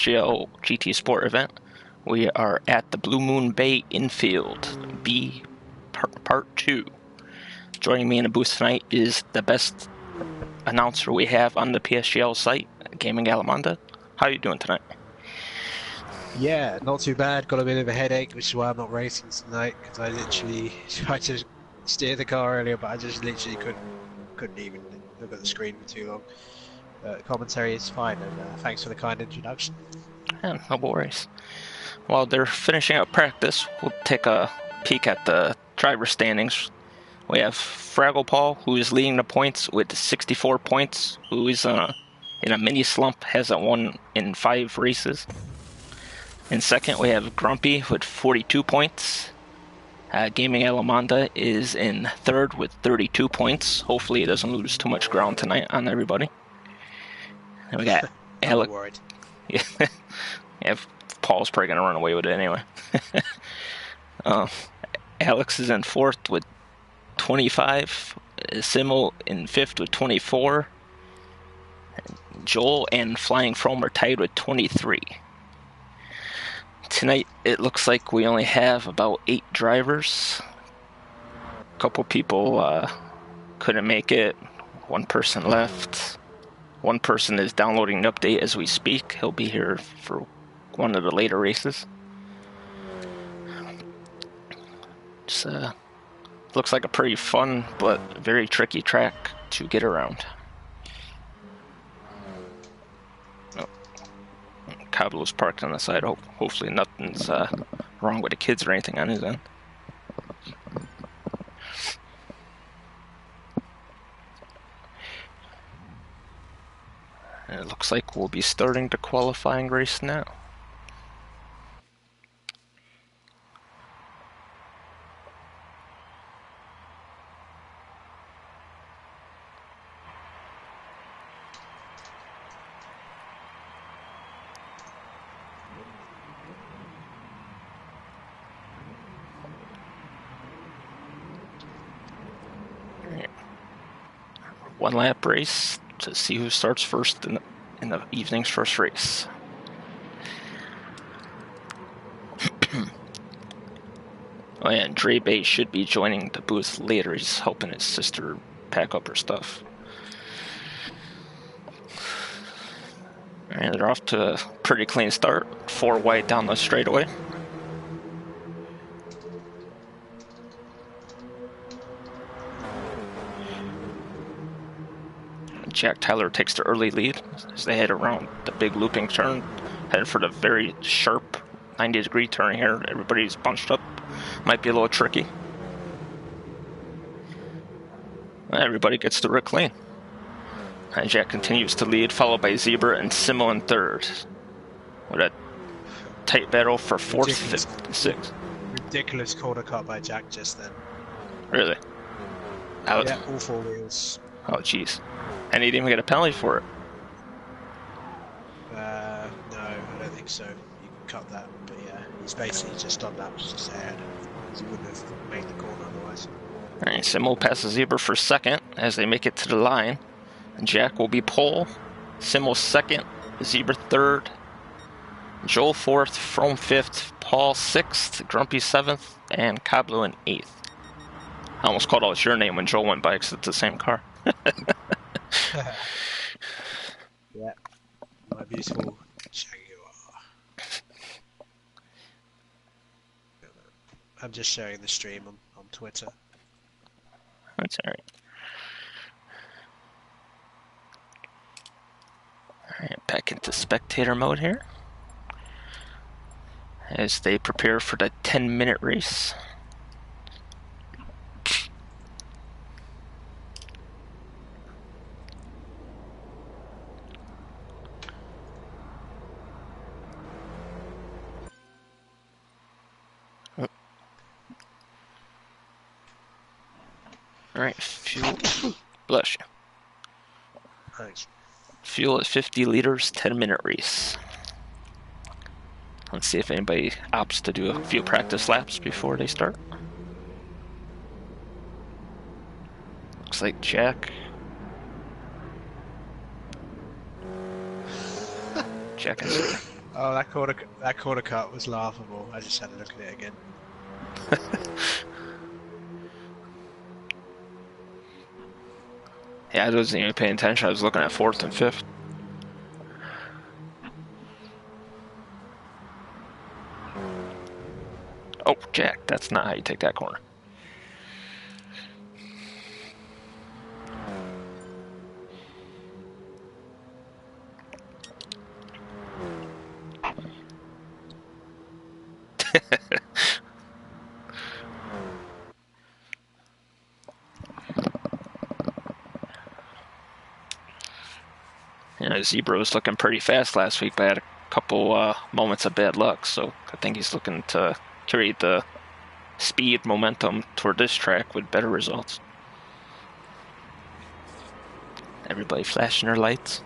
PSGL GT Sport event. We are at the Blue Moon Bay Infield, B part 2. Joining me in the booth tonight is the best announcer we have on the PSGL site, Gaming Alamanda. How are you doing tonight? Yeah, not too bad. Got a bit of a headache, which is why I'm not racing tonight, because I literally tried to steer the car earlier, but I just literally couldn't even look at the screen for too long. Commentary is fine, and thanks for the kind introduction. Yeah, no worries. While they're finishing up practice, we'll take a peek at the driver standings. We have Fraggle Paul, who is leading the points with 64 points, who is in a mini slump, hasn't won in 5 races. In second, we have Grumpy with 42 points. Gaming Alamanda is in third with 32 points. Hopefully he doesn't lose too much ground tonight on everybody. And we got I'm worried. Yeah, Paul's probably going to run away with it anyway. Alex is in fourth with 25. Simo in fifth with 24. Joel and Flying Foam are tied with 23. Tonight, it looks like we only have about 8 drivers. A couple people couldn't make it. One person left. One person is downloading the update as we speak. He'll be here for one of the later races. Just looks like a pretty fun but very tricky track to get around. Cablo's parked on the side. Hopefully nothing's wrong with the kids or anything on his end. And it looks like we'll be starting the qualifying race now. One lap race to see who starts first in the evening's first race. Oh yeah, and Dre Bay should be joining the booth later. He's helping his sister pack up her stuff. And they're off to a pretty clean start. 4 wide down the straightaway. Jack Tyler takes the early lead as they head around the big looping turn, heading for the very sharp 90-degree turn here. Everybody's bunched up. Might be a little tricky. Everybody gets to Rick Lane. And Jack continues to lead, followed by Zebra and Simo in third. With a tight battle for fourth, fifth, and sixth. Ridiculous corner cut by Jack just then. Really? Yeah, all 4 wheels. Oh, jeez. And he didn't even get a penalty for it. No, I don't think so. You can cut that, but yeah, he's basically just done that was just ahead. He wouldn't have made the corner otherwise. Alright, Simo passes Zebra for second as they make it to the line. And Jack will be pole. Simo second, Zebra third, Joel fourth, From fifth, Paul sixth, Grumpy seventh, and Cablo in eighth. I almost called out your name when Joel went by because it's the same car. Yeah, my beautiful Jaguar. I'm just sharing the stream on Twitter. That's alright. Alright, back into spectator mode here as they prepare for the 10-minute race. Alright, fuel. Bless you. Thanks. Fuel at 50 liters, 10-minute race. Let's see if anybody opts to do a few practice laps before they start. Looks like Jack. Jack and Oh, that corner cut was laughable. I just had to look at it again. Yeah, I wasn't even paying attention. I was looking at fourth and fifth. Oh, Jack, that's not how you take that corner. Zebra was looking pretty fast last week, but had a couple moments of bad luck, so I think he's looking to carry the speed momentum toward this track with better results. Everybody flashing their lights.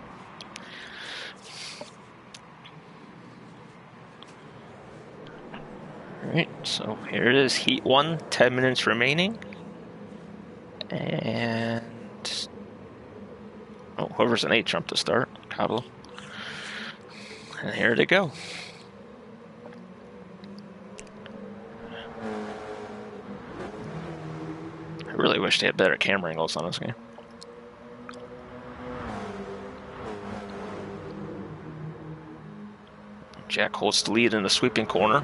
Alright, so here it is, heat 1, 10 minutes remaining. And whoever's an 8 jump to start, Cabo. And here they go. I really wish they had better camera angles on this game. Jack holds the lead in the sweeping corner.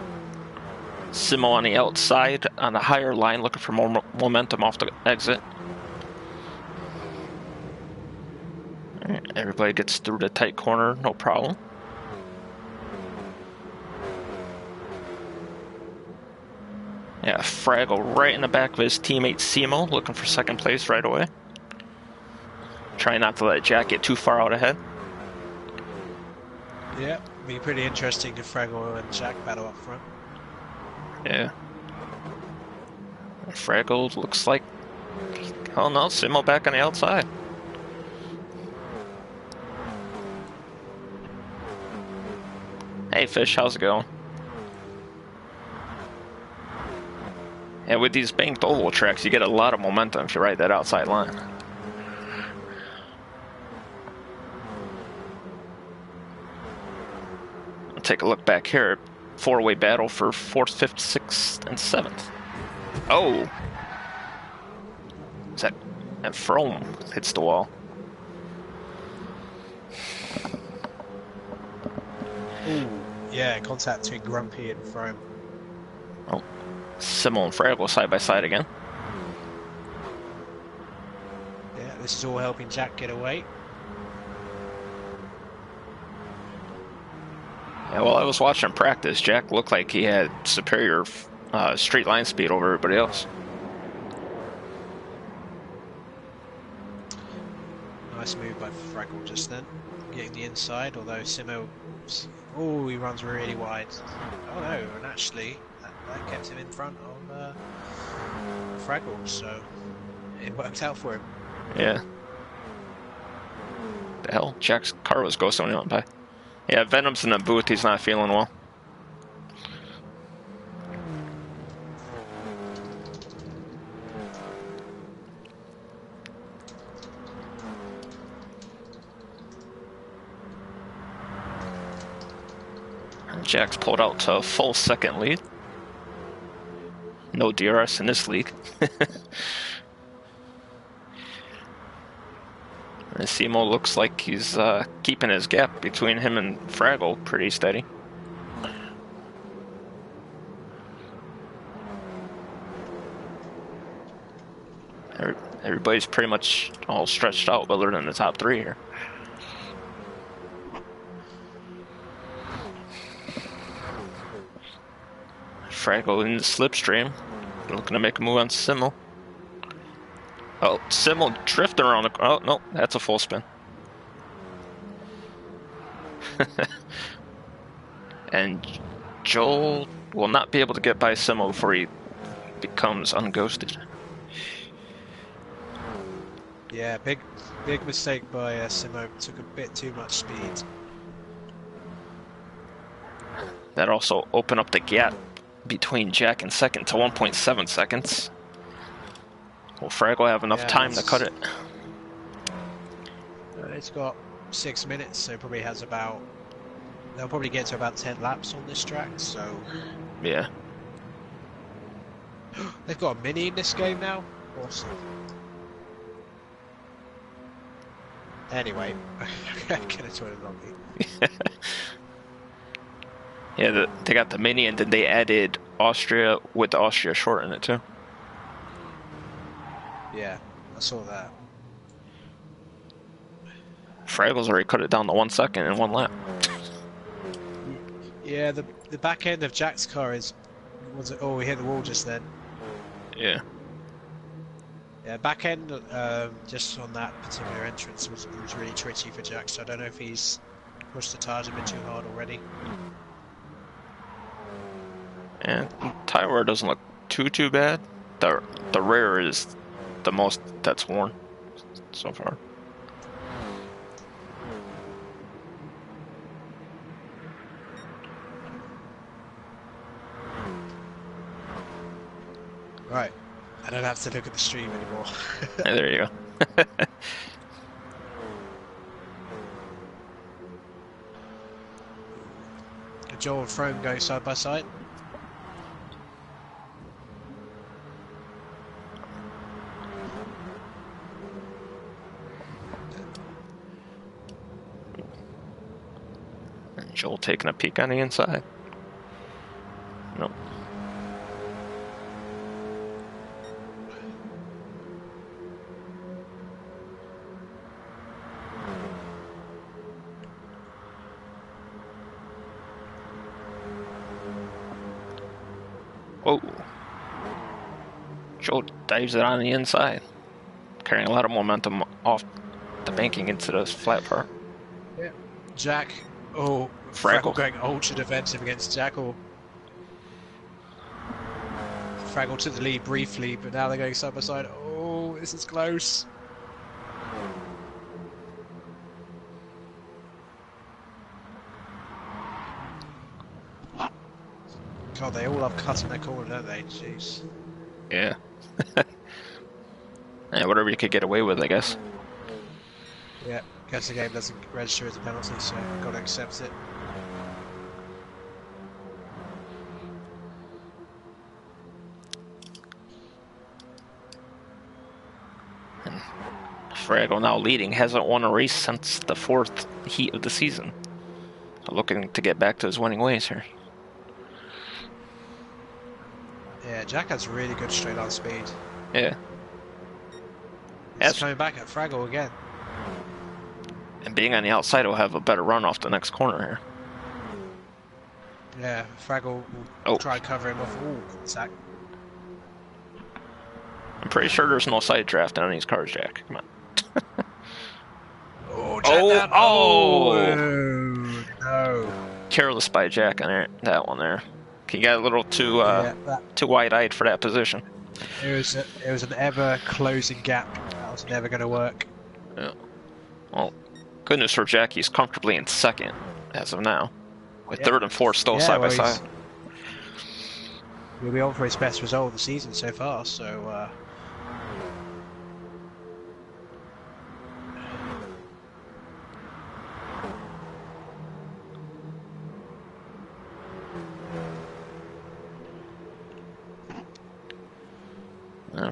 Simo on the outside on the higher line looking for more momentum off the exit. Everybody gets through the tight corner, no problem. Yeah, Fraggle right in the back of his teammate Simo, looking for second place right away. Trying not to let Jack get too far out ahead. Yeah, be pretty interesting if Fraggle and Jack battle up front. Yeah. Fraggle looks like... Oh no, Simo back on the outside. Hey Fish, how's it going? Yeah, with these banked oval tracks, you get a lot of momentum if you ride that outside line. I'll take a look back here. Four-way battle for 4th, 5th, 6th, and 7th. Oh! Is that... And Frome hits the wall. Ooh, yeah, contact between Grumpy and Frome. Oh. Simo and Fraggle side by side again. Yeah, this is all helping Jack get away. Yeah, while I was watching practice, Jack looked like he had superior straight line speed over everybody else. Nice move by Fraggle just then, getting the inside, although Simo... Oh, he runs really wide. Oh no, and actually, that kept him in front of Fraggle, so it worked out for him. Yeah. The hell? Jack's car was ghosting when he went by. Yeah, Venom's in the booth, he's not feeling well. Jack's pulled out to a full second lead. No DRS in this league. And Simo looks like he's keeping his gap between him and Fraggle pretty steady. Everybody's pretty much all stretched out other than the top three here. Fraggle in the slipstream, looking to make a move on Simo. Oh, Simo drifting around the... Oh, no, that's a full spin. And Joel will not be able to get by Simo before he becomes unghosted. Yeah, big mistake by Simo. Took a bit too much speed. That also opened up the gap between Jack and second to 1.7 seconds. Will Fraggle have enough time to cut it? It's got 6 minutes, so it probably has about they'll probably get to about 10 laps on this track, so... Yeah. They've got a mini in this game now? Awesome. Anyway, I'm gonna join a lobby. Yeah, they got the mini, and then they added Austria with the Austria short in it too. Yeah, I saw that. Fraggles already cut it down to 1 second in 1 lap. Yeah, the back end of Jack's car is... Was it? Oh, he hit the wall just then. Yeah. Yeah, back end, just on that particular entrance was really tricky for Jack, so I don't know if he's pushed the tires a bit too hard already. And tire wear doesn't look too bad. The rear is the most that's worn so far. Right, I don't have to look at the stream anymore. Yeah, there you go. Joel and Frome going side by side. And Joel taking a peek on the inside. Nope. Whoa. Joel dives it on the inside, carrying a lot of momentum off the banking into the flat part. Yeah. Jack, oh, Fraggle going ultra defensive against Jackal. Fraggle took the lead briefly, but now they're going side by side. Oh, this is close. God, they all love cutting their corner, don't they? Jeez. Yeah. Yeah, whatever you could get away with, I guess. Yeah, guess the game doesn't register as a penalty, so got to accept it. And Fraggle now leading, hasn't won a race since the 4th heat of the season. So looking to get back to his winning ways here. Yeah, Jack has really good straight on speed. Yeah. He's coming back at Fraggle again. And being on the outside will have a better run off the next corner here. Yeah, Fraggle will try and cover him off. Ooh, Zach. I'm pretty sure there's no side draft on these cars, Jack. Come on. Oh, Jack down. Oh, no. Careless by Jack on that one there. He got a little too wide-eyed for that position. It was an ever-closing gap. That was never going to work. Yeah. Well, goodness for Jack, he's comfortably in 2nd as of now, with 3rd and 4th still side by side. He'll be on for his best result of the season so far. So.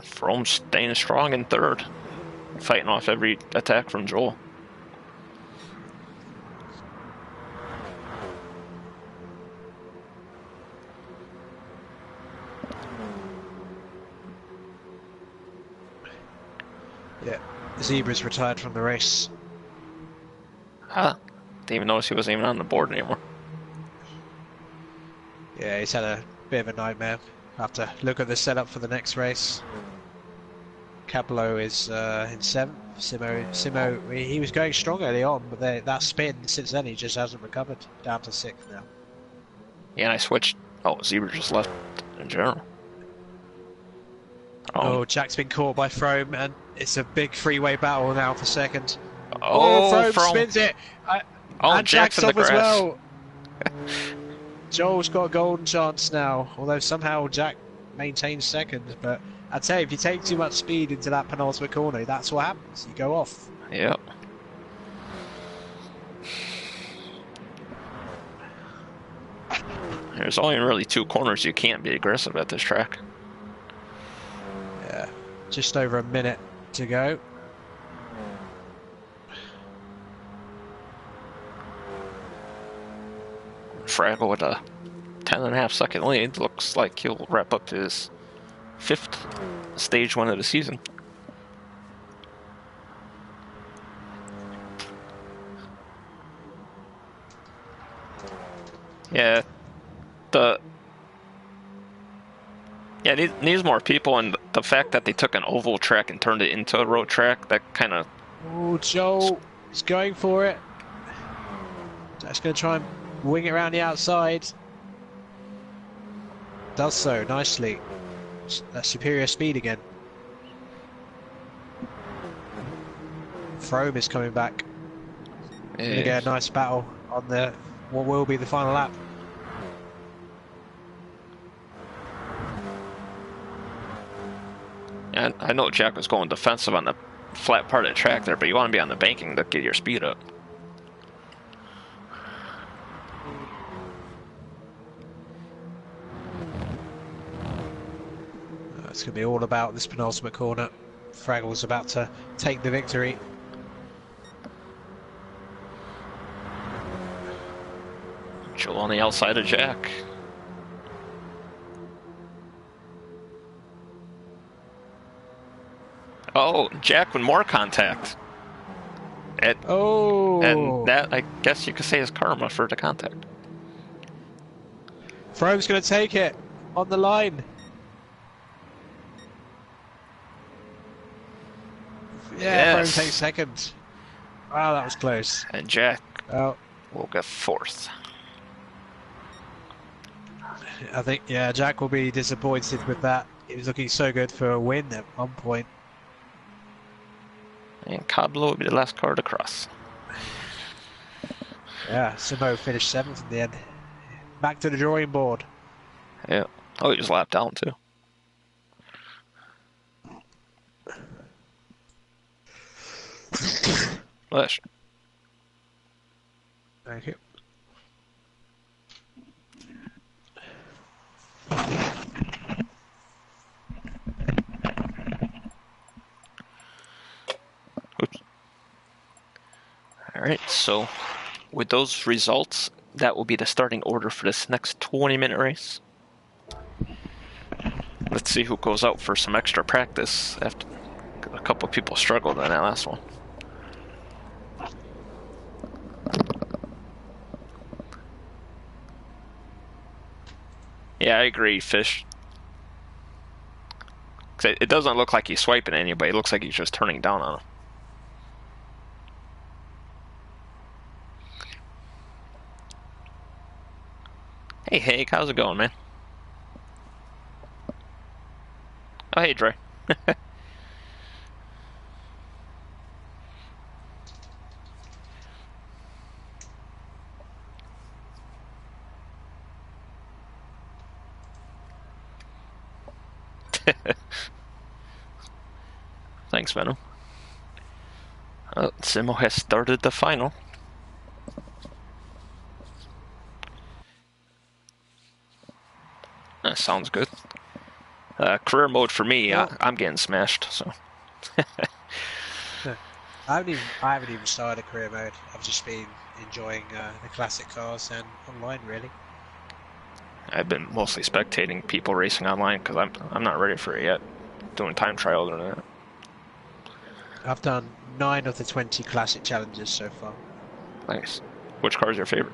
Frome staying strong in 3rd, fighting off every attack from Joel. Yeah, Zebra's retired from the race. Huh? Didn't even notice he wasn't even on the board anymore. Yeah, he's had a bit of a nightmare. Have to look at the setup for the next race. Capello is in 7th. Simo, he was going strong early on, but that spin since then he just hasn't recovered. Down to 6th now. Yeah, and I switched. Oh, Zebra just left in general. Oh, Jack's been caught by Frome, and it's a big freeway battle now for 2nd. Oh, Frome spins it. And Jack's in the off as grass. well. Joel's got a golden chance now, although somehow Jack maintains 2nd. But I'd say if you take too much speed into that penultimate corner, that's what happens. You go off. Yep. There's only really 2 corners you can't be aggressive at this track. Yeah, just over a minute to go. Fraggle with a 10.5 second lead. Looks like he'll wrap up his 5th stage 1 of the season. Yeah, needs more people, and the fact that they took an oval track and turned it into a road track, that kind of... Oh, Joel is going for it. Jack's going to try and wing it around the outside. Does so nicely. That superior speed again. Frome is coming back. Going to get a nice battle on the what will be the final lap. And I know Jack was going defensive on the flat part of the track there, but you want to be on the banking to get your speed up. It's going to be all about this penultimate corner. Fraggle's about to take the victory. Joel on the outside of Jack. Oh, Jack with more contact. And that, I guess you could say, is karma for the contact. Frome's going to take it on the line. Yeah, yes. Frome takes second. Wow, that was close. And Jack will get 4th. I think, yeah, Jack will be disappointed with that. He was looking so good for a win at one point. And Cablo will be the last car to cross. Yeah, Simo finished 7th in the end. Back to the drawing board. Yeah. Oh, he just lapped down too. Bless you. Thank you. Oops. All right, so with those results, that will be the starting order for this next 20-minute race. Let's see who goes out for some extra practice after a couple of people struggled in that last one. Yeah, I agree, Fish. It doesn't look like he's swiping anybody. It looks like he's just turning down on him. Hey, Hank, how's it going, man? Oh, hey, Dre. Thanks, Venom. Simo has started the final. That sounds good. Career mode for me, well, I'm getting smashed, so. I haven't even started career mode. I've just been enjoying the classic cars and online, really. I've been mostly spectating people racing online because I'm not ready for it yet. Doing time trials or that. I've done 9 of the 20 classic challenges so far. Nice. Which car is your favorite?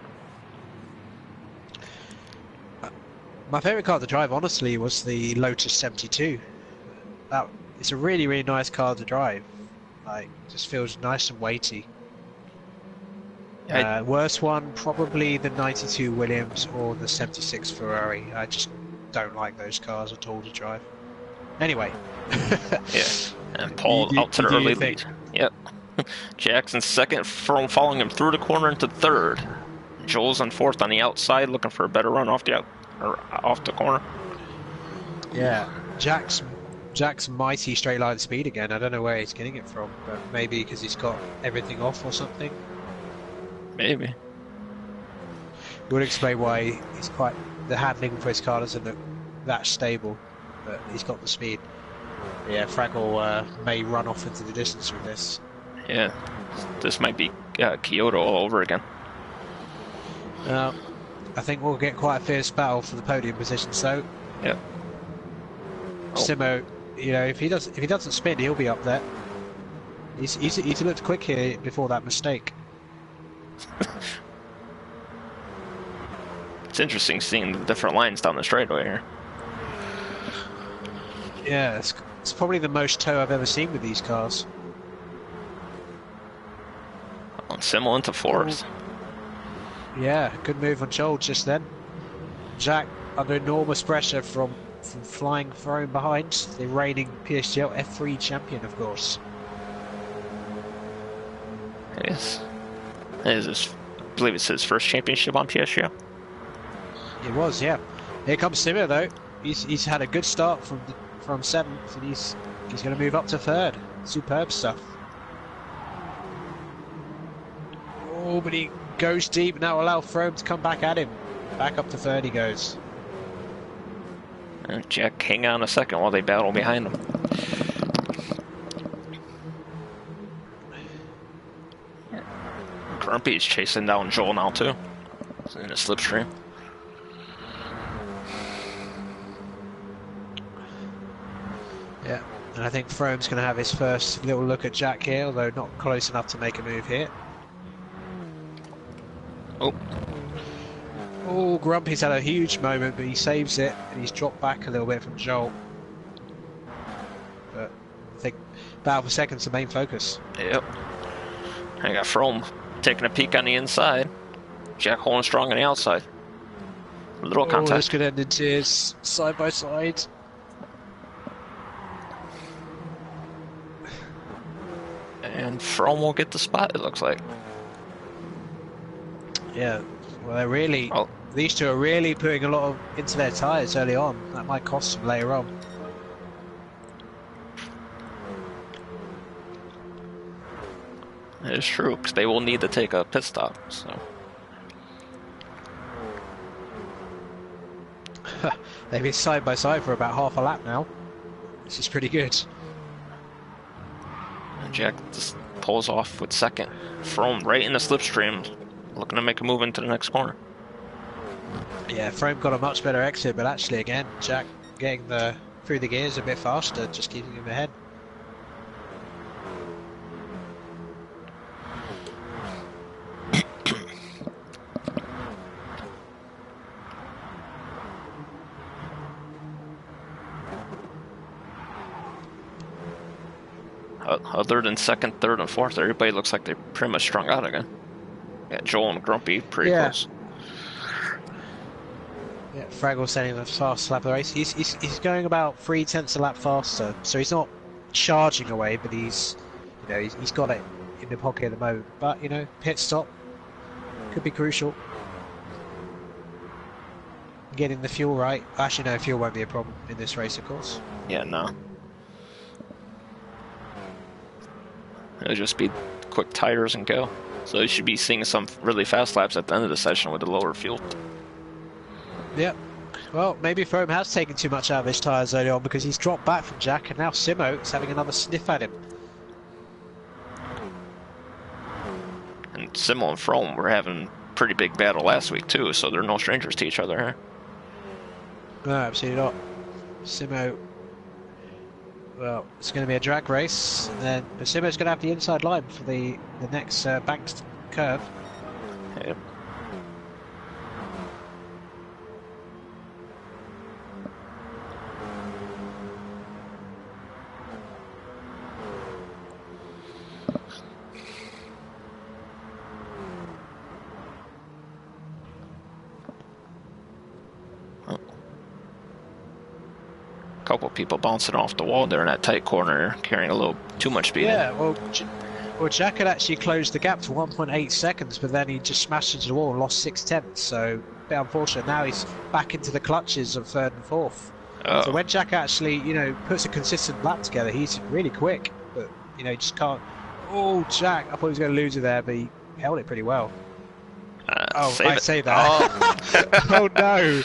My favourite car to drive, honestly, was the Lotus 72. It's a really, really nice car to drive. Like, just feels nice and weighty. Worst one, probably the 92 Williams or the 76 Ferrari. I just don't like those cars at all to drive. Anyway. Yeah. And Paul out to the early lead. Yep. Jackson second, from following him through the corner into third. Joel's on 4th on the outside, looking for a better run off the corner. Yeah, Jack's mighty straight line speed again. I don't know where he's getting it from, but maybe because he's got everything off or something. Maybe. It would explain why he's quite the handling for his car doesn't look that stable, but he's got the speed. Yeah, Fraggle may run off into the distance with this. Yeah, this might be Kyoto all over again. I think we'll get quite a fierce battle for the podium positions, though. Yeah. Simo, you know, if he doesn't spin, he'll be up there. He's looked quick here before that mistake. It's interesting seeing the different lines down the straightaway here. Yeah, it's probably the most toe I've ever seen with these cars. Similar into fourth. Yeah, good move on Joel just then. Jack under enormous pressure from flying thrown behind, the reigning PSGL F3 champion, of course. Yes. I believe it's his first championship on PSGL. It was, yeah. Here comes Simmer though. He's had a good start from seventh, and he's going to move up to third. Superb stuff. Oh, but he goes deep. Now allow Frome to come back at him. Back up to third he goes. And Jack hang on a second while they battle behind him. Grumpy's chasing down Joel now too. He's in a slipstream. Yeah, and I think Frome's going to have his first little look at Jack here, although not close enough to make a move here. Oh, Grumpy's had a huge moment, but he saves it, and he's dropped back a little bit from Joel. But I think battle for second's the main focus. Yep. I got Frome taking a peek on the inside. Jack holding strong on the outside. A little contact. This could end in tears, side by side. And Frome will get the spot, it looks like. Yeah, well, they're really... These two are really putting a lot into their tyres early on. That might cost them later on. It is true, because they will need to take a pit stop, so... They've been side by side for about half a lap now. This is pretty good. And Jack just pulls off with second. Frome right in the slipstream, looking to make a move into the next corner. Yeah, Frome got a much better exit, but actually again, Jack getting through the gears a bit faster, just keeping him ahead. Other than second, third, and fourth, everybody looks like they're pretty much strung out again. Yeah, Joel and Grumpy pretty close. Yeah, Fraggle setting the fast lap of the race. He's going about 0.3 a lap faster, so he's not charging away, but he's got it in the pocket at the moment. But you know, pit stop could be crucial. Getting the fuel right. Actually, no, fuel won't be a problem in this race, of course. Yeah, no. It'll just be quick tires and go. So you should be seeing some really fast laps at the end of the session with the lower fuel. Yep. Well, maybe Frome has taken too much out of his tyres early on, because he's dropped back from Jack, and now Simo is having another sniff at him. And Simo and Frome were having a pretty big battle last week too, so they're no strangers to each other, huh? No, absolutely not. Simo... Well, it's going to be a drag race, and then Simo's going to have the inside line for the next banked curve. Yep. Couple people bouncing off the wall there in that tight corner, carrying a little too much speed. Yeah, well, Jack had actually closed the gap to 1.8 seconds, but then he just smashed into the wall and lost 6/10. So, a bit unfortunate. Now he's back into the clutches of third and fourth. Oh. So when Jack actually, puts a consistent lap together, he's really quick. But he just can't. Oh, Jack! I thought he was going to lose it there, but he held it pretty well. I say that. Oh, Oh no!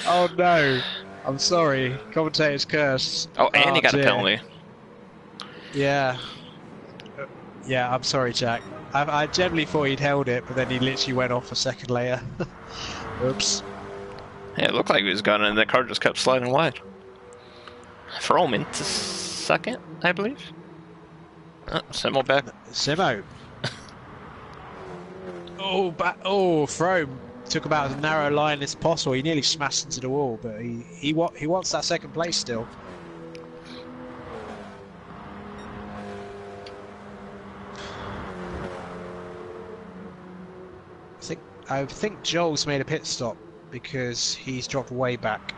Oh no! I'm sorry. Commentator's curse. Oh, and Oh he got a dear. penalty. Yeah. Uh, Yeah, I'm sorry, Jack. I generally thought he'd held it, but then he literally went off a second later. Oops. Yeah, it looked like he was gonna, and the car just kept sliding wide. Froome into second, I believe. Simo back. Simo. Oh, Frome took about as narrow a line as possible. He nearly smashed into the wall, but he wants that second place still. I think Joel's made a pit stop because he's dropped way back.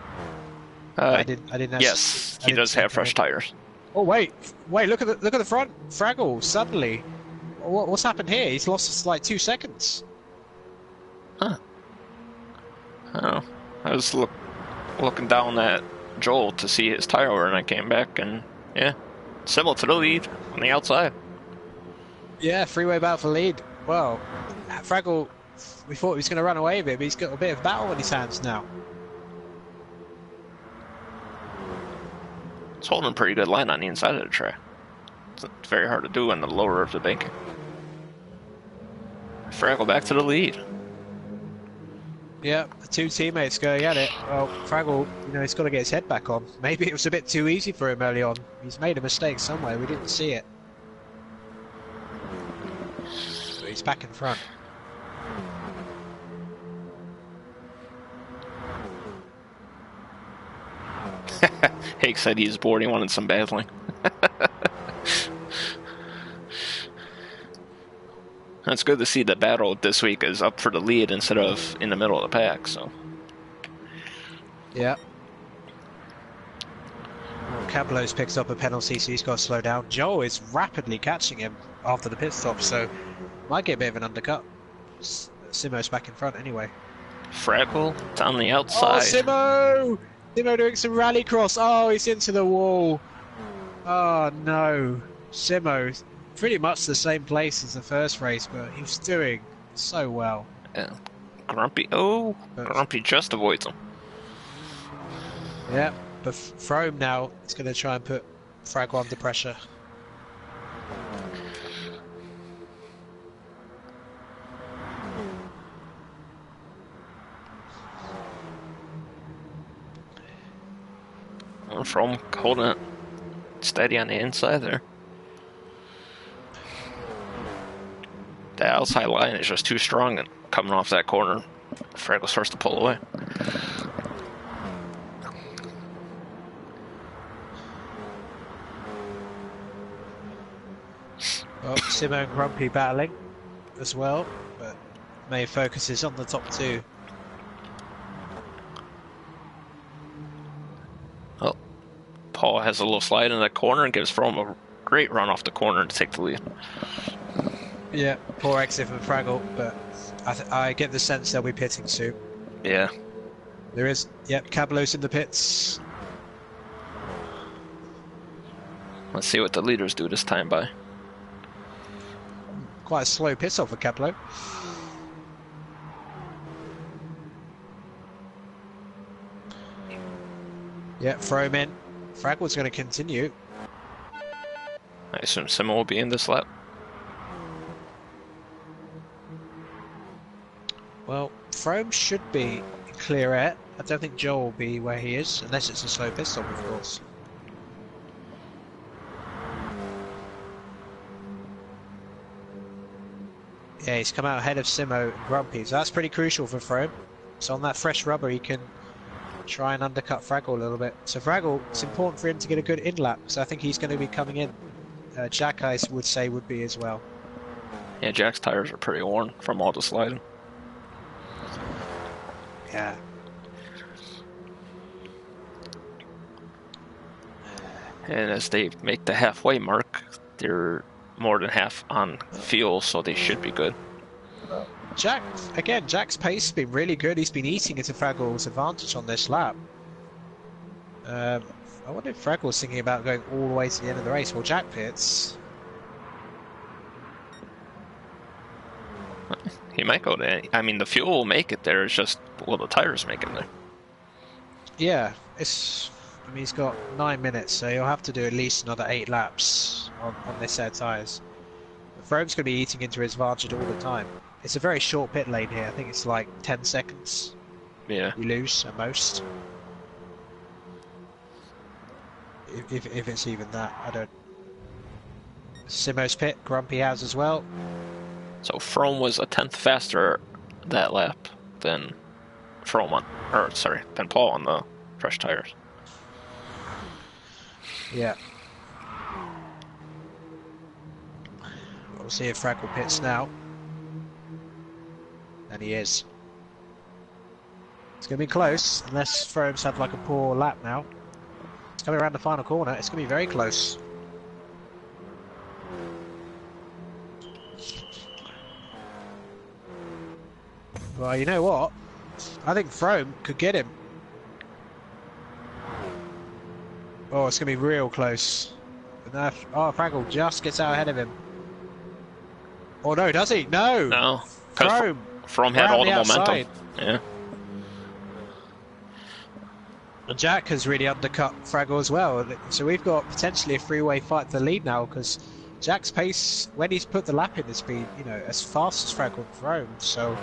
I didn't. Yes, I he didn't does see him have come fresh in. tires. Oh wait! Look at the front. Fraggle suddenly. What's happened here? He's lost like 2 seconds. Huh. Oh, I was looking down at Joel to see his tire wear, and I came back, and yeah, Simo to the lead on the outside. Yeah, freeway battle for lead. Well, Fraggle, we thought he was going to run away with it, but he's got a bit of battle in his hands now. It's holding a pretty good line on the inside of the track. It's very hard to do in the lower of the bank. Fraggle back to the lead. Yeah, the two teammates going at it. Well, Fraggle, he's got to get his head back on. Maybe it was a bit too easy for him early on. He's made a mistake somewhere. We didn't see it. But he's back in front. Hake said he's bored. He wanted some battling. It's good to see the battle this week is up for the lead instead of in the middle of the pack. So Yeah. Well, Cablo's picks up a penalty, so he's got to slow down. Joel is rapidly catching him after the pit stop, so might get a bit of an undercut. Simo's back in front anyway. Fraggle down the Oh, outside. Simo! Simo doing some rallycross. Oh, he's into the wall. Oh no. Simo, pretty much the same place as the first race, but he was doing so well. Yeah. Grumpy. Oh, Grumpy just avoids him. Yeah, but Frome now is going to try and put Fraggle under pressure. From holding it steady on the inside there. The outside line is just too strong and coming off that corner. Fraggle starts to pull away. Well, Simo and Grumpy battling as well, but main focus is on the top two. Oh, Paul has a little slide in that corner and gives Frome a great run off the corner to take the lead. Yeah, poor exit from Fraggle, but I get the sense they'll be pitting soon. Yeah. There is, yep, Cablo's in the pits. Let's see what the leaders do this time by. Quite a slow pit stop for Cablo. Yeah, throw him in. Fraggle's going to continue. I assume Simo will be in this lap. Well, Frome should be clear air. I don't think Joel will be where he is, unless it's a slow pit stop, of course. Yeah, he's come out ahead of Simo and Grumpy, so that's pretty crucial for Frome. So on that fresh rubber, he can try and undercut Fraggle a little bit. So Fraggle, it's important for him to get a good in-lap, so I think he's going to be coming in. Jack, I would say, would be as well. Yeah, Jack's tires are pretty worn from all the sliding. Yeah. And as they make the halfway mark, they're more than half on fuel, so they should be good. Jack's pace has been really good. He's been eating into Fraggle's advantage on this lap. I wonder if Fraggle's thinking about going all the way to the end of the race. Well, Jack pits. He might go to. I mean, the fuel will make it there. It's just will the tires make it there? Yeah, it's. I mean, he's got 9 minutes, so he'll have to do at least another 8 laps on this set of tyres. Frome's going to be eating into his advantage all the time. It's a very short pit lane here. I think it's like 10 seconds Yeah. you lose at most. If it's even that, I don't. Simo's pit, Grumpy has as well. So Frome was a tenth faster that lap than than Paul on the fresh tires. Yeah. We'll see if Fraggle pits now. And he is. It's going to be close, unless Frome's had like a poor lap now. It's coming around the final corner. It's going to be very close. Well, you know what? I think Frome could get him. Oh, it's going to be real close. Oh, Fraggle just gets out ahead of him. Oh no, does he? No! No. Frome had all the outside. momentum. Yeah. And Jack has really undercut Fraggle as well. So we've got potentially a three-way fight for the lead now, because Jack's pace, when he's put the lap in, has been, you know, as fast as Fraggle and Frome. So,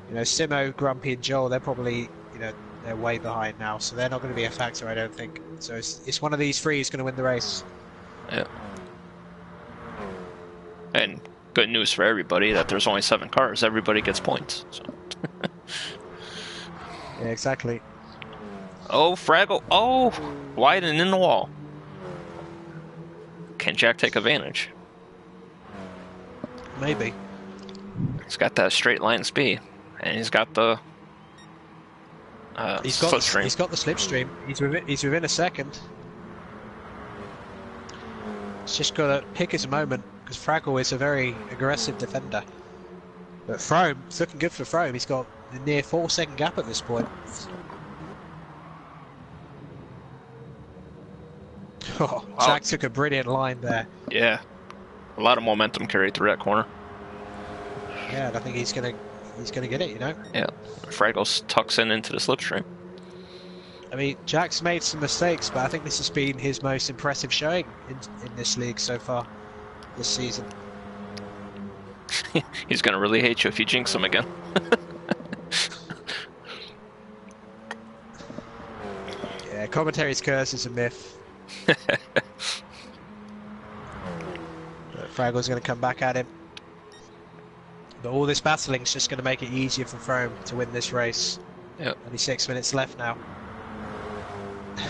you know, Simo, Grumpy and Joel, they're probably, you know, they're way behind now, so they're not going to be a factor, I don't think. So it's one of these three who's going to win the race. Yeah. And good news for everybody that there's only 7 cars. Everybody gets points. So. Yeah, exactly. Oh, Fraggle. Oh, wide and in the wall. Can Jack take advantage? Maybe. He's got that straight line speed, and he's got the slipstream. He's got the slipstream. He's within a second. He's just got to pick his moment, because Fraggle is a very aggressive defender. But Frome, it's looking good for Frome. He's got a near 4-second gap at this point. Oh, Wow. Jack took a brilliant line there. Yeah, a lot of momentum carried through that corner. Yeah, and I think he's gonna get it. You know. Yeah, Fraggle tucks into the slipstream. I mean, Jack's made some mistakes, but I think this has been his most impressive showing in this league so far this season. He's gonna really hate you if you jinx him again. Yeah, commentary's curse is a myth. But Fraggle's going to come back at him. But all this battling's just going to make it easier for Frome to win this race. Yep. Only 6 minutes left now.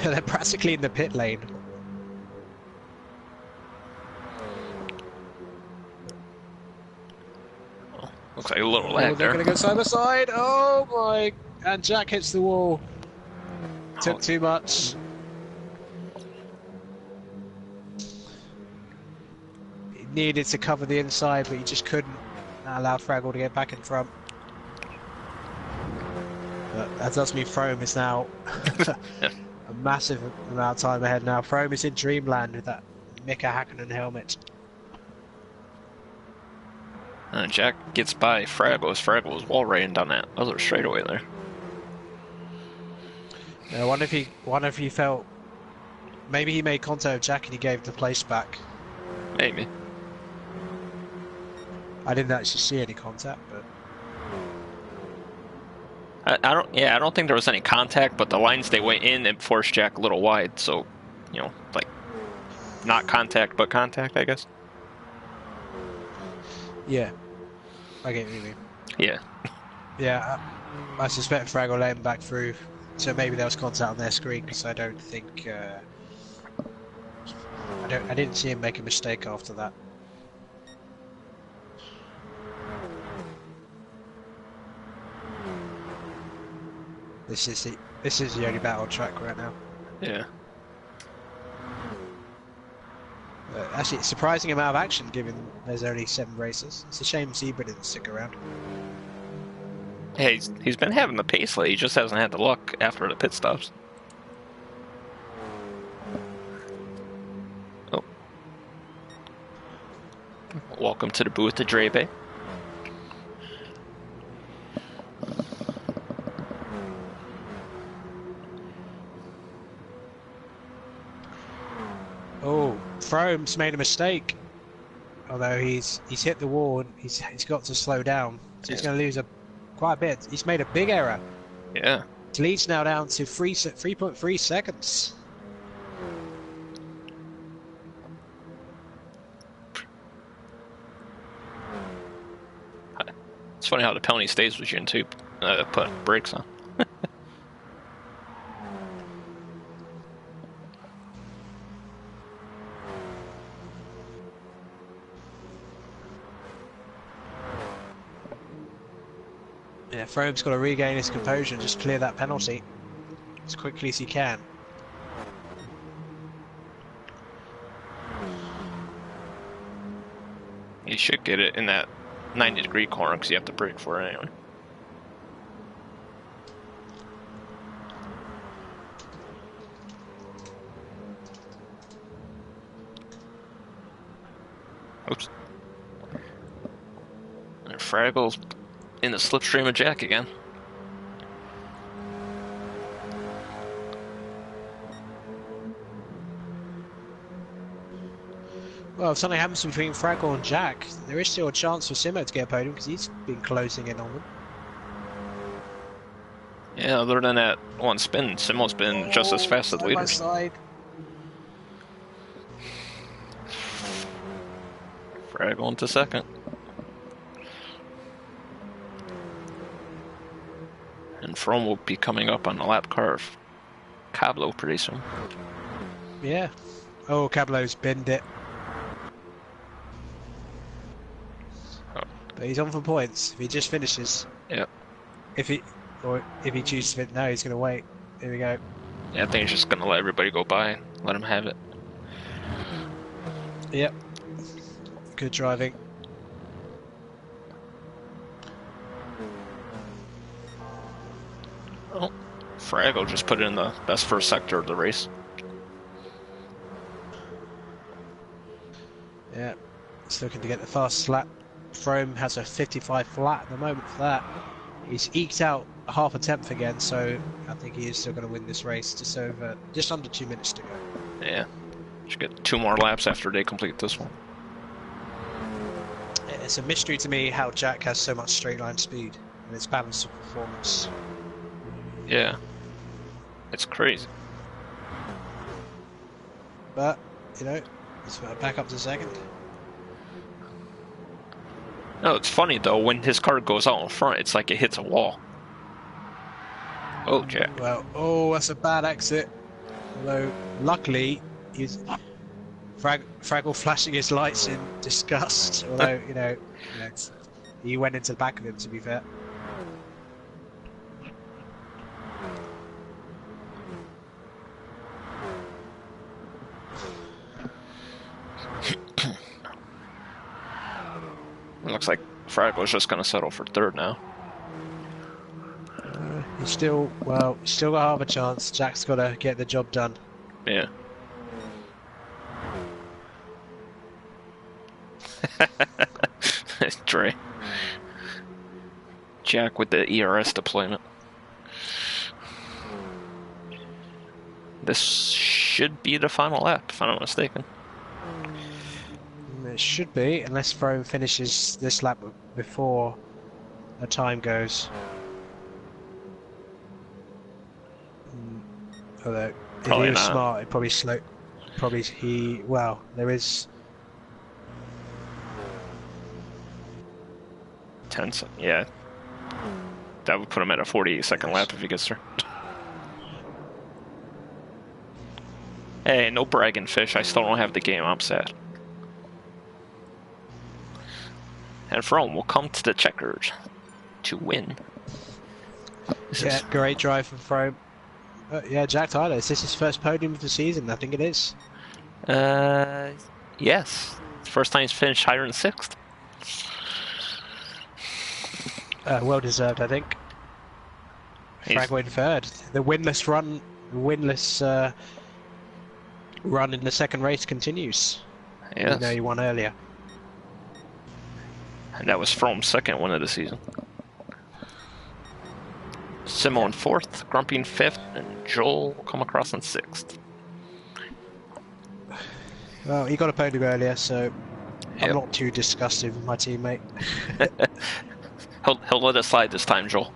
They're practically in the pit lane. Oh, looks like a little lag They're there. going to go side by side. Oh my! And Jack hits the wall. Took too much. He needed to cover the inside, but he just couldn't. That allowed Fraggle to get back in front. But that does mean Frome is now a massive amount of time ahead now. Frome is in dreamland with that Mika Hakkinen helmet. Jack gets by Fraggle as Fraggle was wall riding down that other straightaway there. I wonder if he felt maybe he made contact with Jack and he gave the place back. Maybe. I didn't actually see any contact, but I don't think there was any contact, but the lines they went in and forced Jack a little wide, so, you know, like, not contact, but contact, I guess. yeah, I get what you mean. Yeah. Yeah, I suspect Fraggle let him back through, so maybe there was contact on their screen, because I don't think I didn't see him make a mistake after that. This is the only battle track right now. Yeah. Actually, it's a surprising amount of action given there's only 7 races. It's a shame Zebra didn't stick around. Hey, he's been having the pace late, he just hasn't had the luck after the pit stops. Oh. Welcome to the booth at Drape. Oh, Frome's made a mistake. Although he's hit the wall and he's got to slow down. So he's going to lose quite a bit. He's made a big error. Yeah. His lead's now down to 3.3 seconds. It's funny how the penalty stays with you until you put brakes on. Yeah, Frome's got to regain his composure and just clear that penalty as quickly as he can. You should get it in that 90-degree corner because you have to brake for it anyway. Oops. And Fraggle's in the slipstream of Jack again. Well, if something happens between Fraggle and Jack, there is still a chance for Simo to get a podium because he's been closing in on them. Yeah, other than that one spin, Simo's been just as fast as leaders. Side. Fraggle into second. And From will be coming up on the lap car of Cablo pretty soon. Yeah. Oh, Cablo's binned it. Oh. But he's on for points if he just finishes. Yep. If he chooses to, no, he's going to wait. Here we go. Yeah, I think he's just going to let everybody go by and let him have it. Yep. Good driving. Oh, Fraggle just put it in the best first sector of the race. Yeah. He's looking to get the fastest lap. Frome has a 55 flat at the moment for that. He's eked out half a tenth again, so I think he is still going to win this race. Just under 2 minutes to go. Yeah, should get 2 more laps after they complete this one. It's a mystery to me how Jack has so much straight line speed and its balance of performance. Yeah, it's crazy. But, you know, he's back up to second. No, it's funny though, when his car goes out in front, it's like it hits a wall. Oh, Jack. Well, oh, that's a bad exit. Although, luckily, he's Fraggle flashing his lights in disgust. Although, you know, he went into the back of him, to be fair. It looks like Fraggle's just going to settle for third now. He's still got half a chance. Jack's got to get the job done. Yeah. Dre. Jack with the ERS deployment. This should be the final lap, if I'm not mistaken. It should be, unless Frome finishes this lap before the time goes. Although, if he was smart, he'd probably slow. Well, there is 10 yeah. That would put him at a 48-second lap if he gets there. Hey, no bragging, Fish. I still don't have the game. I'm sad. And Frome will come to the checkers to win. Great drive from Frome. Yeah, Jack Tyler, is this his first podium of the season? I think it is. Yes. First time he's finished higher than 6th. Well deserved, I think. Fraggle in third. The winless run in the second race continues. Yes. You know, he won earlier. And that was Frome's second win of the season. Simo in 4th, Grumpy in 5th, and Joel will come across in 6th. Well, he got a podium earlier, so I'm Yep. not too disgusted with my teammate. He'll let it slide this time, Joel.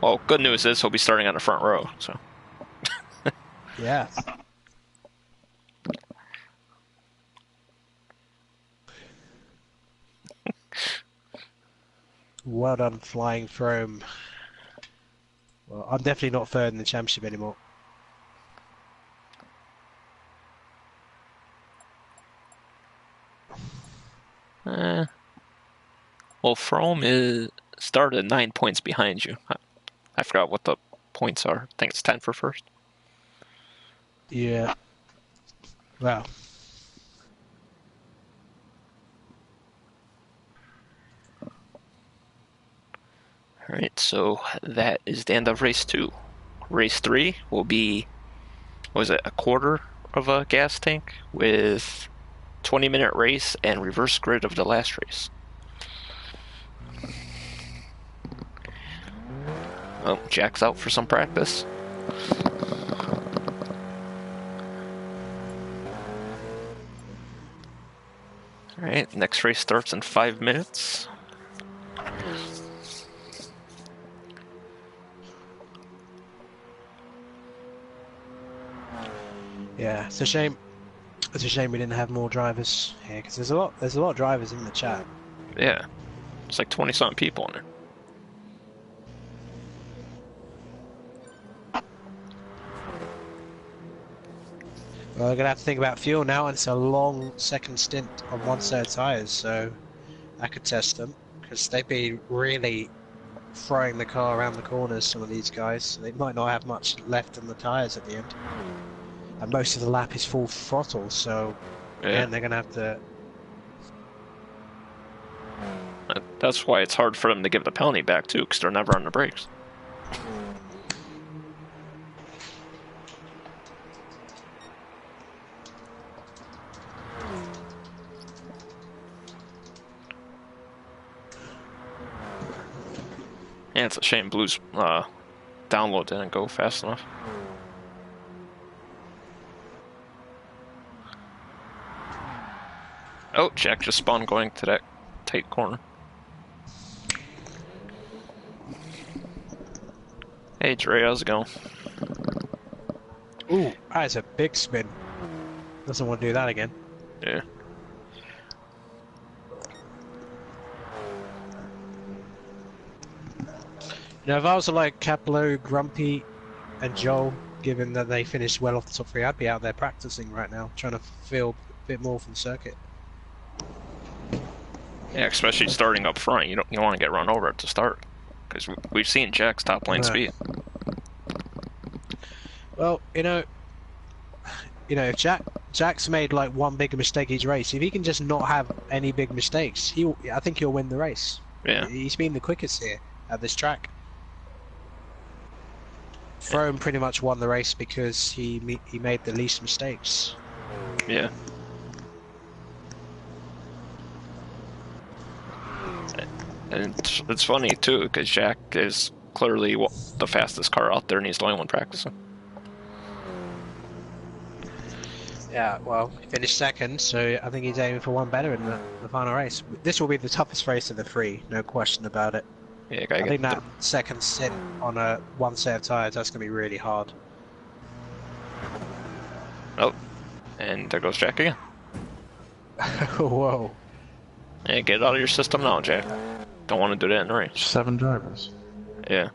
Well, good news is he'll be starting on the front row. So Yeah. Well done, flying Throme. Well, I'm definitely not third in the championship anymore. well, Frome is started 9 points behind you. I forgot what the points are. I think it's 10 for first. Yeah. Well. All right, so that is the end of race 2. Race 3 will be, was it a quarter of a gas tank with 20-minute race and reverse grid of the last race. Oh, Jack's out for some practice. All right, next race starts in 5 minutes. Yeah, it's a shame. It's a shame we didn't have more drivers here because there's a lot of drivers in the chat. Yeah, it's like 20-something people in there. Well, we're gonna have to think about fuel now, and it's a long second stint on one set of tires, so that could test them because they've been really throwing the car around the corners. Some of these guys, so they might not have much left in the tires at the end, and most of the lap is full throttle. So again, they're gonna have to. That's why it's hard for them to give the penalty back too, because they're never on the brakes. Yeah, it's a shame Blue's download didn't go fast enough. Oh, Jack just spun going to that tight corner. Hey, Dre, how's it going? Ooh, that's a big spin. Doesn't want to do that again. Yeah. Now, if I was like Capello, Grumpy, and Joel, given that they finished well off the top three, I'd be out there practicing right now, trying to feel a bit more from the circuit. Yeah, especially starting up front. You don't want to get run over at the start, because we've seen Jack's top lane speed. Well, if Jack's made like one big mistake each race, if he can just not have any big mistakes, I think he'll win the race. Yeah. He's been the quickest here at this track. Frome pretty much won the race because he made the least mistakes. Yeah. And it's funny too, because Jack is clearly the fastest car out there, and he's the only one practicing. Yeah, well, he finished second, so I think he's aiming for one better in the final race. This will be the toughest race of the three, no question about it. Yeah, I think that second stint on one set of tyres, that's going to be really hard. Oh, and there goes Jack again. Whoa. Yeah, get it out of your system now, Jack. Don't want to do that in the race. 7 drivers. Yeah.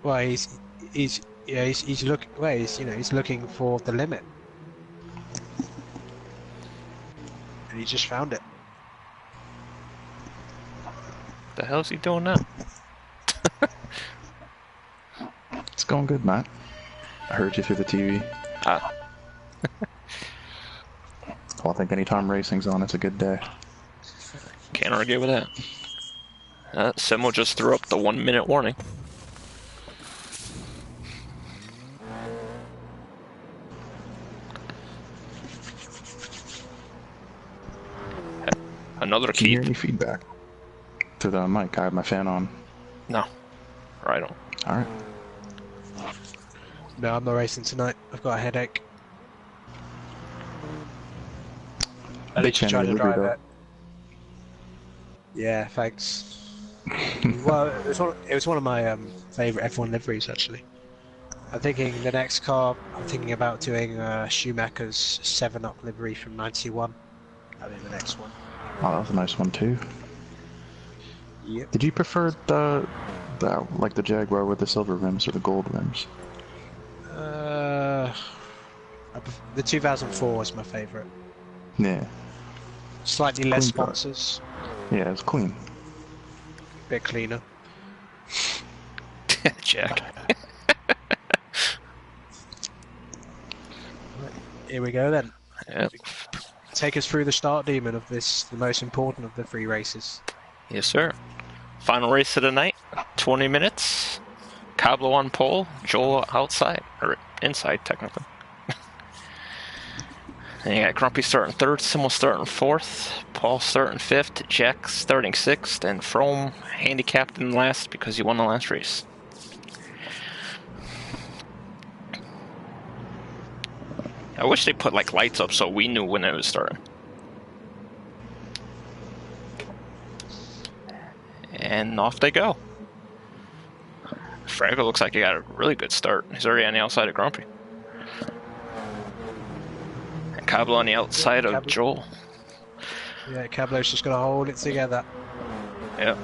Well, he's looking for the limit, and he just found it. The hell is he doing now? It's going good, Matt. I heard you through the TV. Ah. Well, I think anytime racing's on, it's a good day. Can't argue with that. Simo just threw up the 1 minute warning. Another Can you key. hear any feedback to the mic? I have my fan on. No. Or I don't. Alright. No, I'm not racing tonight. I've got a headache. I Big literally fan tried of to your livery, drive though. it. Yeah, thanks. Well, it was one of my favorite F1 liveries actually. I'm thinking the next car. I'm thinking about doing Schumacher's 7-Up livery from '91. That'll be the next one. Oh, that was a nice one too. Yep. Did you prefer the like the Jaguar with the silver rims or the gold rims? Uh, the 2004 is my favorite. Yeah, Slightly less clean car. sponsors, Yeah, it's clean. bit cleaner. Jack. Here we go then. Yep. Take us through the start demon of this, the most important of the 3 races. Yes, sir. Final race of the night. 20 minutes. Cablo on pole. Joel outside. Or inside, technically. And you got Grumpy starting 3rd. Simmel starting 4th. Paul starting 5th. Jack starting 6th. And Frome handicapped in last because he won the last race. I wish they put like lights up so we knew when it was starting. And off they go. Fraggle looks like he got a really good start. He's already on the outside of Grumpy. And Cablo on the outside of Joel. Yeah, Cablo's just going to hold it together. Yeah.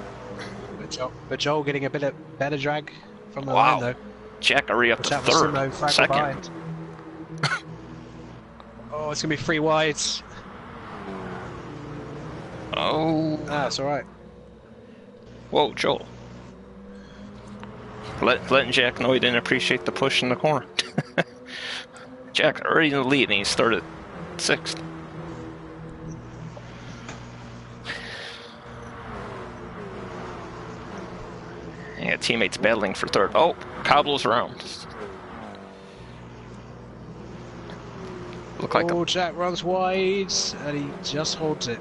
But Joel getting a bit of better drag from the Wow. line though. Jack already up to 3rd. Second. Oh, it's going to be 3 wides. Oh. Ah, it's alright. Whoa, Joel. Letting Jack know he didn't appreciate the push in the corner. Jack already in the lead and he started 6th. Yeah, teammates battling for 3rd. Oh, Cablo's around. Look like Jack runs wide and he just holds it.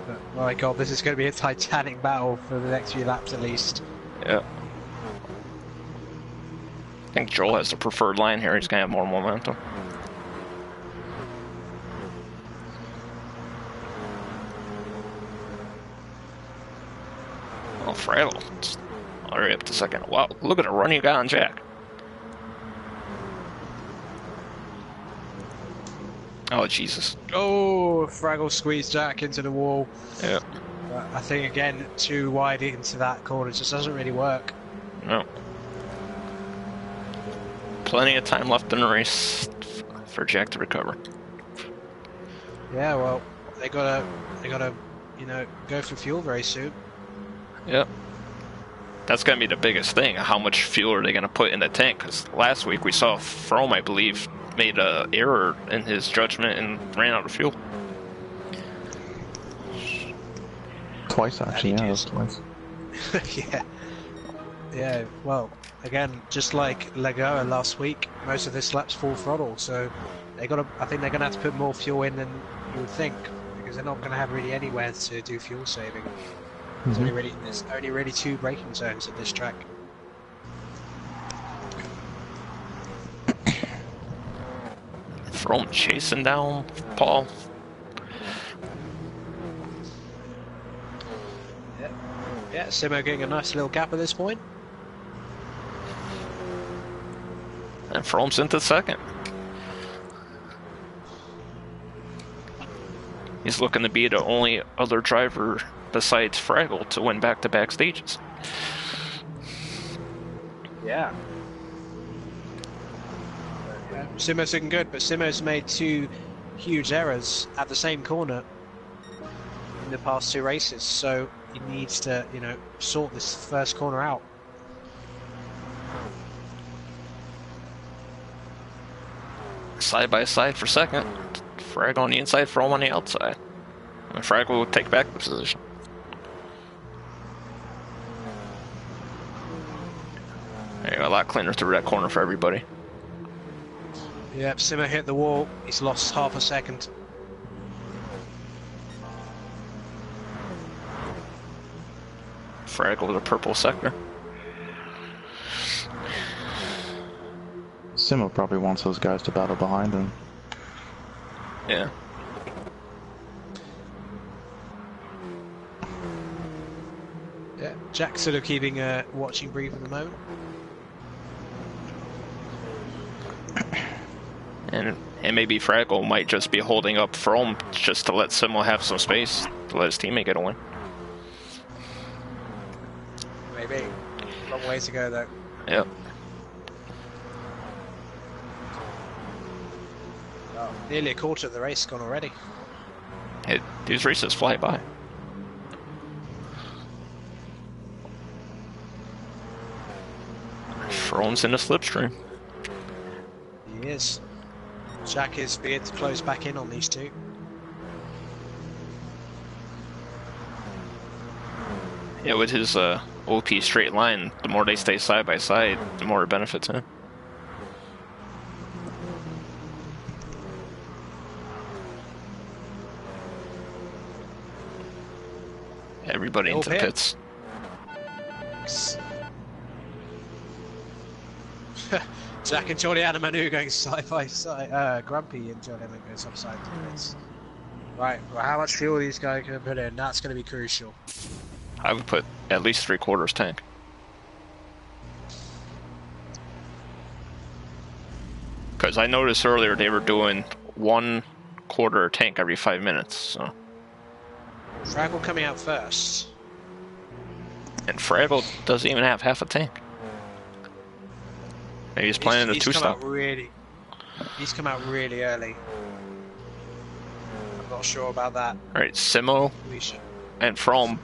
But my god, this is going to be a titanic battle for the next few laps at least. Yeah. I think Joel has the preferred line here. He's going to have more momentum. Oh, Fraggle. It's already up to 2nd. Wow, look at the run you got on Jack. Oh, Jesus. Oh, Fraggle squeezed Jack into the wall. Yeah. I think, again, too wide into that corner just doesn't really work. No. Plenty of time left in the race for Jack to recover. Yeah, well, they gotta, you know, go for fuel very soon. Yep. That's going to be the biggest thing. How much fuel are they going to put in the tank? Because last week we saw Frome, I believe, made an error in his judgment and ran out of fuel. Twice, actually, yeah, that's twice. Yeah. Yeah, well, again, just like Lagoa last week, most of this lap's full throttle, so I think they're gonna have to put more fuel in than you would think, because they're not gonna have really anywhere to do fuel saving. There's only really 2 braking zones at this track. Frome chasing down Paul. Yeah, Simo getting a nice little gap at this point. And Frome's into 2nd. He's looking to be the only other driver besides Fraggle to win back-to-back stages. Yeah. Simo's looking good, but Simo's made 2 huge errors at the same corner in the past 2 races, so he needs to, you know, sort this first corner out. Side by side for 2nd. Fraggle on the inside, Frome on the outside. And Fraggle will take back the position. There you go, a lot cleaner through that corner for everybody. Yep, Simo hit the wall. He's lost half a second. Fraggle with a purple sector. Simo probably wants those guys to battle behind him. Yeah. Jack's sort of keeping a watching brief at the moment. And maybe Fraggle might just be holding up From just to let Simo have some space to let his teammate get a win. Maybe. Long way to go though. Yep. Oh, nearly a quarter of the race gone already. These races fly by. From's in the slipstream. He is. Jack is beginning to close back in on these two. Yeah, with his OP straight line, the more they stay side by side, the more it benefits him. Everybody into the pits. Jack and Johnny Adamanu going side by side. Grumpy and Johnny Adamanu goes upside to the pits. Right, well, how much fuel these guys can put in? That's going to be crucial. I would put at least 3/4 tank. Because I noticed earlier they were doing 1/4 tank every 5 minutes. So. Fraggle coming out first. And Fraggle doesn't even have half a tank. Maybe he's planning a two-stop. He's come out really early. I'm not sure about that. Alright, Simo and From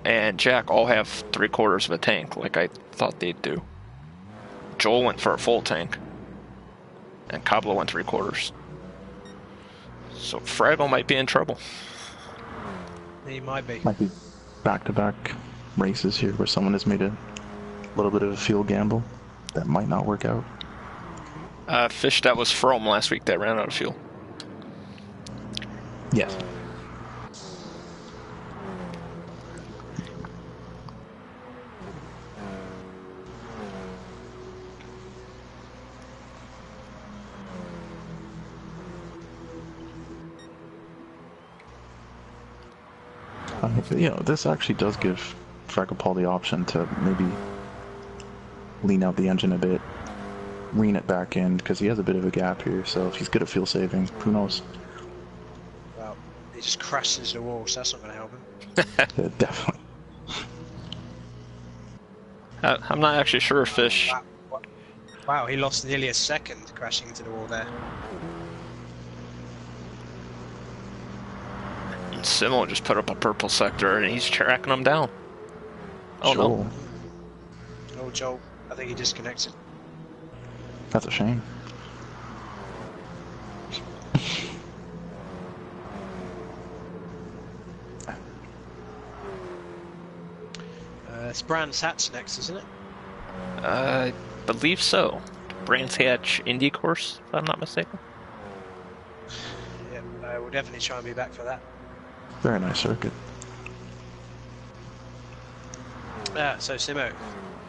and Jack all have 3/4 of a tank, like I thought they'd do. Joel went for a full tank. And Kabla went 3/4. So Fraggle might be in trouble. He might be. Might be back-to-back races here where someone has made a little bit of a fuel gamble that might not work out. Fish, that was From last week that ran out of fuel. Yes. You know, this actually does give Fraggle Paul the option to maybe lean out the engine a bit, rein it back in, because he has a bit of a gap here, so if he's good at fuel saving, who knows? Well, he just crashes the wall, so that's not going to help him. Yeah, definitely. I'm not actually sure if Fish... Wow, he lost nearly a second crashing into the wall there. Simo just put up a purple sector and he's tracking them down. Oh Joel. no. Oh, Joel, I think he disconnected. That's a shame. It's Brands Hatch next, isn't it? I believe so. Brands Hatch Indy course, if I'm not mistaken. Yeah, we'll definitely try and be back for that. Very nice circuit. So Simo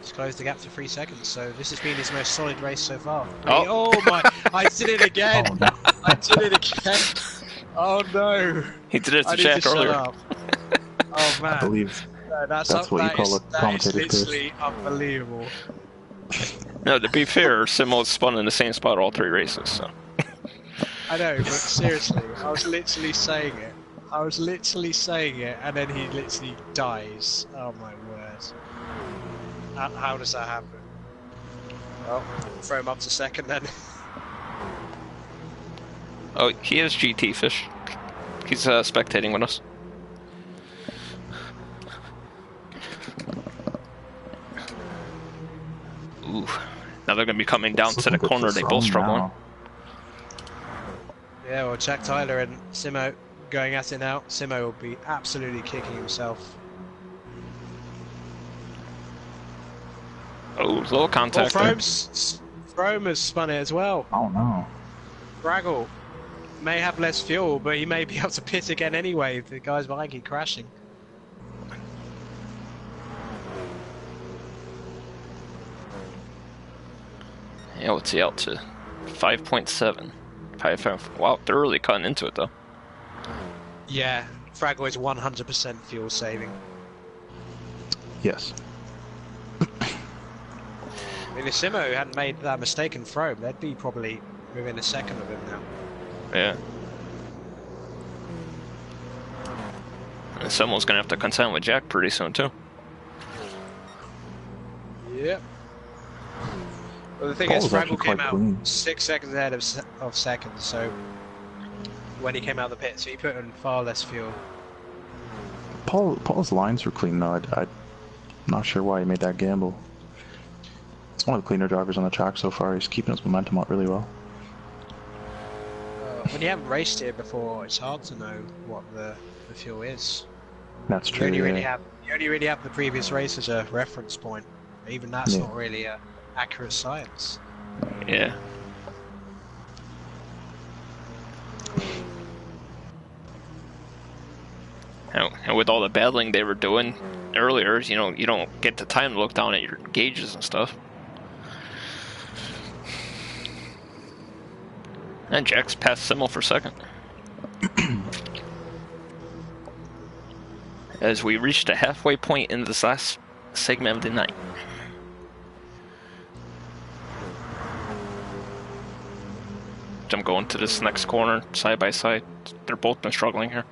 has closed the gap to 3 seconds, so this has been his most solid race so far. Oh, Oh my, I did it again! Oh, no. I did it again! Oh no! He did it I to need Jack to earlier. shut up. Oh man. I believe That's what you call a that is commentator's curse. literally unbelievable. No, to be fair, Simo spun in the same spot all 3 races, so... I know, but seriously, I was literally saying it, and then he literally dies. Oh my word. How does that happen? Well, throw him up to second then. Oh, he is GT Fish. He's spectating with us. Ooh. Now they're going to be coming down to the corner. They both struggling. Yeah, well, Jack Tyler and Simo going at it now. Simo will be absolutely kicking himself. Oh, little contact there. Frome has spun it as well. Oh no. Fraggle may have less fuel, but he may be able to pit again anyway if the guys behind keep crashing. Yeah, what's he out to? 5.7. 5.5. Wow, they're really cutting into it though. Yeah, Fraggle is 100% fuel saving. Yes. I mean, if Simo hadn't made that mistake and thrown, they'd be probably within a second of him now. Yeah. And someone's gonna have to contend with Jack pretty soon too. Yep. Well, the thing Paul is, was actually Fraggle came quite out clean. 6 seconds ahead of second, so when he came out of the pit, so he put in far less fuel. Paul's lines were clean though. I'm not sure why he made that gamble. It's one of the cleaner drivers on the track so far. He's keeping his momentum up really well. When you haven't raced here before, it's hard to know what the fuel is. That's true. You only yeah. really have the previous race as a reference point. Even that's Yeah. not really accurate science. Yeah. And with all the battling they were doing earlier, you know, you don't get the time to look down at your gauges and stuff. And Jack's passed Simmel for second. As we reach the halfway point in this last segment of the night. I'm going to this next corner side by side. They're both been struggling here.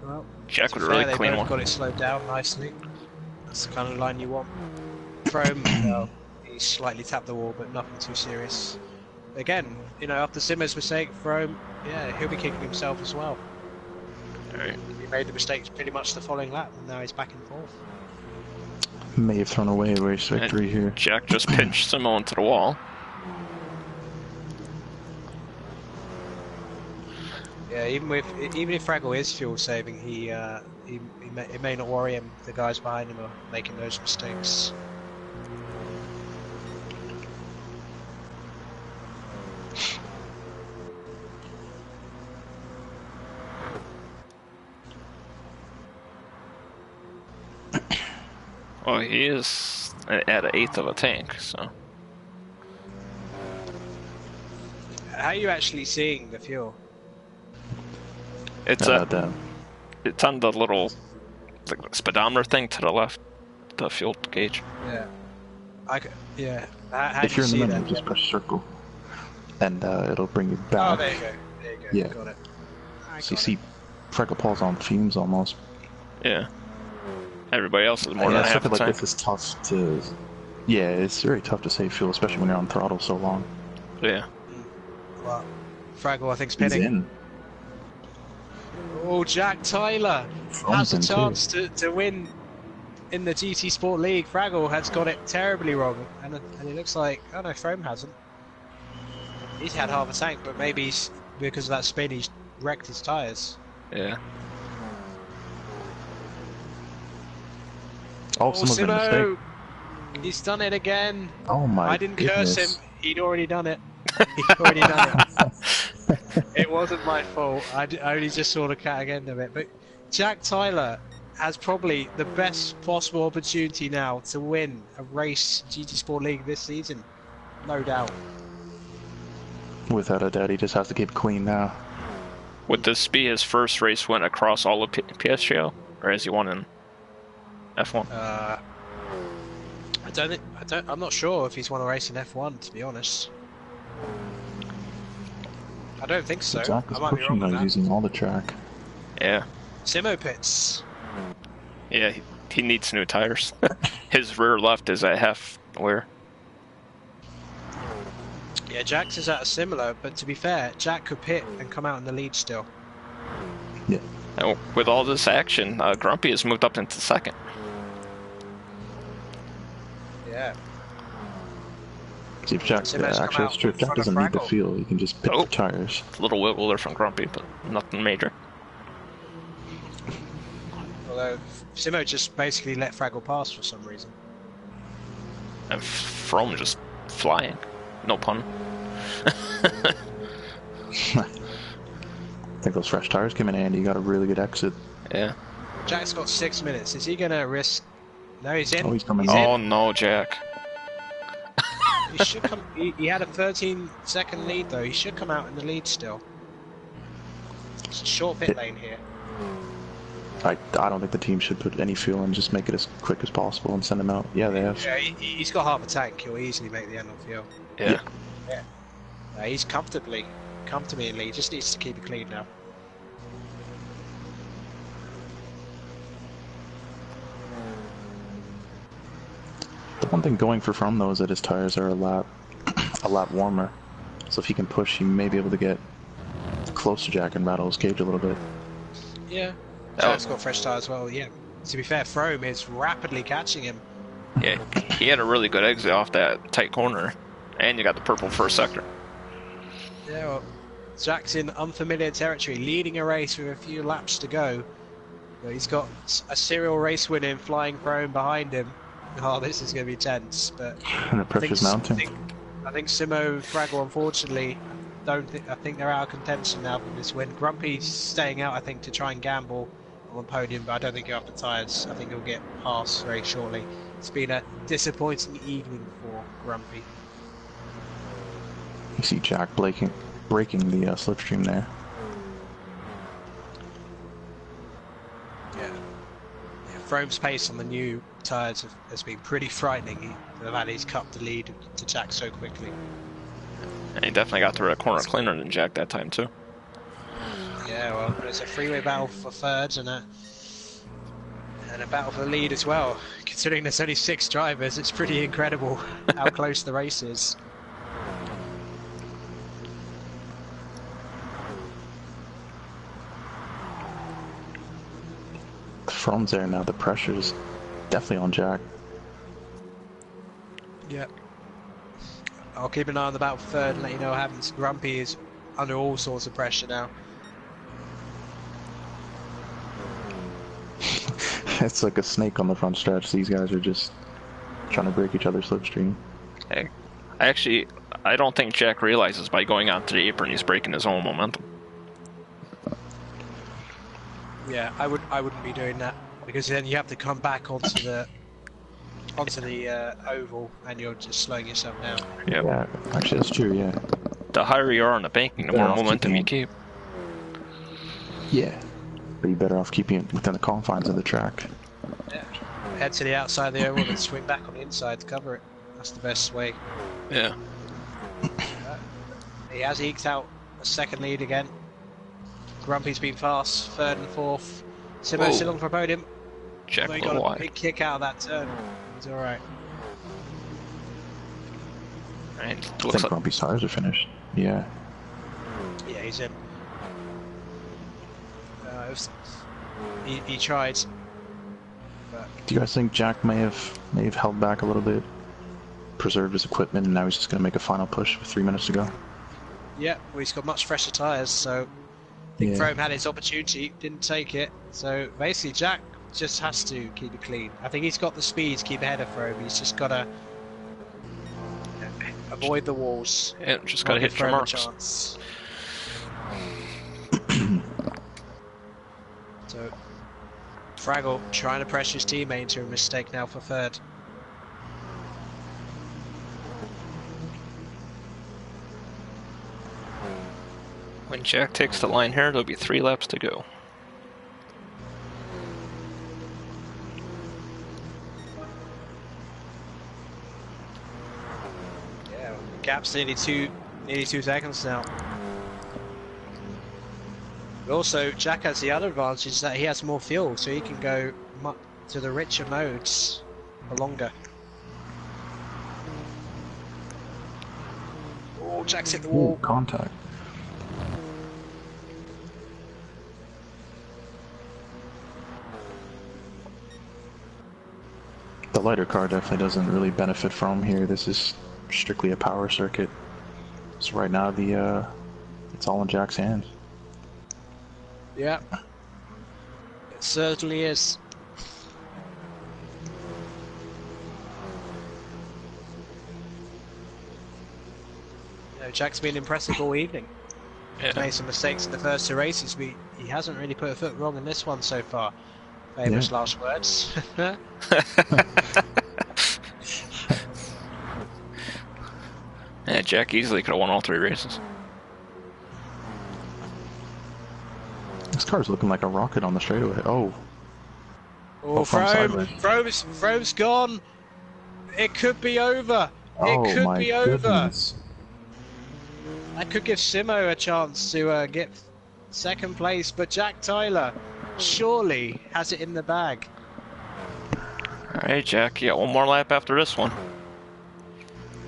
Well, Jack with a really clean one. Got it slowed down nicely. That's the kind of line you want. Frome, well, he slightly tapped the wall, but nothing too serious. Again, you know, after Simmer's mistake, Frome, yeah, he'll be kicking himself as well. Alright. He made the mistakes pretty much the following lap, and now he's back and forth. May have thrown away a race victory here. Jack just pinched Simmel into the wall. Yeah, even if Fraggle is fuel saving, it may not worry him. The guys behind him are making those mistakes. Well, he is at an eighth of a tank, so. How are you actually seeing the fuel? It's it's on the little speedometer thing to the left, the fuel gauge. Yeah. Yeah. How If do you're you in the see middle, that? just press circle, and it'll bring you Oh, back. there you go. There you go. Yeah. Got it. So you see, Freckle Paul's on fumes almost. Yeah. Everybody else is more Yeah, than half the something like tank. this is tough to. Yeah, it's very tough to save fuel, especially when you're on throttle so long. Yeah. Well, Fraggle, I think, He's spinning. in. Oh, Jack Tyler has Frome's a in chance to win in the GT Sport League. Fraggle has got it terribly wrong, and it looks like, oh no, Frome hasn't. He's had half a tank, but maybe because of that spin, he's wrecked his tyres. Yeah. Oh, someone's made a mistake. He's done it again. Oh my I didn't goodness. curse him. He'd already done it. He'd already done it. It wasn't my fault. I only just saw the cat again of it. But Jack Tyler has probably the best possible opportunity now to win a race GT Sport League this season. No doubt. Without a doubt, he just has to keep it clean now. Would this be his first race win across all of PSGL, or has he won in F1? I'm not sure if he's won a race in F1, to be honest. I don't think so. Jack is I might be wrong pushing on though, that. using all the track. Yeah. Simo pits. Yeah, he needs new tires. His rear left is at half wear. Yeah, Jack's is at a similar, but to be fair, Jack could pit and come out in the lead still. Yeah. And with all this action, Grumpy has moved up into second. Yeah. See if Jack Simo's come actually out has trip. in Jack front of doesn't need the Fraggle. fuel. He can just pick Oh. the tires. A little wiggle there from Grumpy, but nothing major. Although Simo just basically let Fraggle pass for some reason. And Frome just flying. No pun. I think those fresh tires came in handy. You got a really good exit. Yeah. Jack's got 6 minutes. Is he gonna risk? No, he's in. Oh, he's coming He's in. Oh no, Jack. He should come. He had a 13-second lead though. He should come out in the lead still. It's a short pit lane here. I don't think the team should put any fuel in, just make it as quick as possible and send him out. Yeah, they have. Yeah, he's got half a tank. He'll easily make the end on fuel. Yeah. He's comfortably in lead. Just needs to keep it clean now. The one thing going for Fromm though is that his tires are a lot warmer. So if he can push, he may be able to get close to Jack and rattle his cage a little bit. Yeah. Jack's got fresh tires as well. Yeah. To be fair, Fromm is rapidly catching him. Yeah, he had a really good exit off that tight corner, and you got the purple first sector. Yeah, well, Jack's in unfamiliar territory, leading a race with a few laps to go. He's got a serial race winner in flying Fromm behind him. Oh, this is going to be tense, but And the pressure's mounting. I think Simo and Fraggle, unfortunately, I think they're out of contention now from this win. Grumpy's staying out, I think, to try and gamble on the podium, but I don't think he'll have the tyres. I think he'll get past very shortly. It's been a disappointing evening for Grumpy. You see Jack breaking the slipstream there. Yeah. Fromm's pace on the new tyres has been pretty frightening. The Valley's cut the lead to Jack so quickly. And he definitely got through a corner cleaner than Jack that time too. Yeah, well, it's a freeway battle for thirds and a battle for the lead as well. Considering there's only 6 drivers, it's pretty incredible how close the race is. Fromm's there now. The pressure's definitely on Jack. Yeah. I'll keep an eye on the battle for third and let you know what happens. Grumpy is under all sorts of pressure now. It's like a snake on the front stretch. These guys are just trying to break each other's slipstream. Hey, I don't think Jack realizes by going out to the apron he's breaking his own momentum. Yeah, I wouldn't be doing that because then you have to come back onto the oval and you're just slowing yourself down. Yep. Yeah, actually that's true. Yeah. The higher you are on the banking, the Better more off momentum you keeping- keep. Yeah. But you're better off keeping it within the confines of the track. Yeah. Head to the outside of the oval and swing back on the inside to cover it. That's the best way. Yeah. He has eked out a second lead again. Grumpy's been fast, third and fourth. Simo still on for a podium. Jack Although he a little got a wide. big kick out of that turn. He's alright. And I looks think like Grumpy's tires are finished. Yeah. Yeah, he's in. He tried. But Do you guys think Jack may have held back a little bit, preserved his equipment, and now he's just going to make a final push with 3 minutes to go? yeah, well, he's got much fresher tyres, so I think Yeah. Fromm had his opportunity, didn't take it. So basically, Jack just has to keep it clean. I think he's got the speed to keep ahead of Fromm. He's just got to avoid the walls. yeah, just gotta Not hit give your Fromm a marks. chance. So Fraggle trying to pressure his teammate into a mistake now for third. When Jack takes the line here, there'll be 3 laps to go. Yeah, gap's nearly two seconds now. But also, Jack has the other advantage that he has more fuel, so he can go to the richer modes for longer. Oh, Jack's hit the Ooh, wall. contact. The lighter car definitely doesn't really benefit from here. This is strictly a power circuit. So right now it's all in Jack's hands. Yeah, it certainly is. You know, Jack's been impressive all evening. He's Yeah. made some mistakes in the first 2 races, but he hasn't really put a foot wrong in this one so far. Famous last words. Yeah, Jack easily could have won all 3 races. This car's looking like a rocket on the straightaway. Oh, Oh, from Frome! sideways. Frome's gone! It could be over! Oh It could my be over! goodness. That could give Simo a chance to get second place, but Jack Tyler surely has it in the bag. All right, Jack, you got one more lap after this one.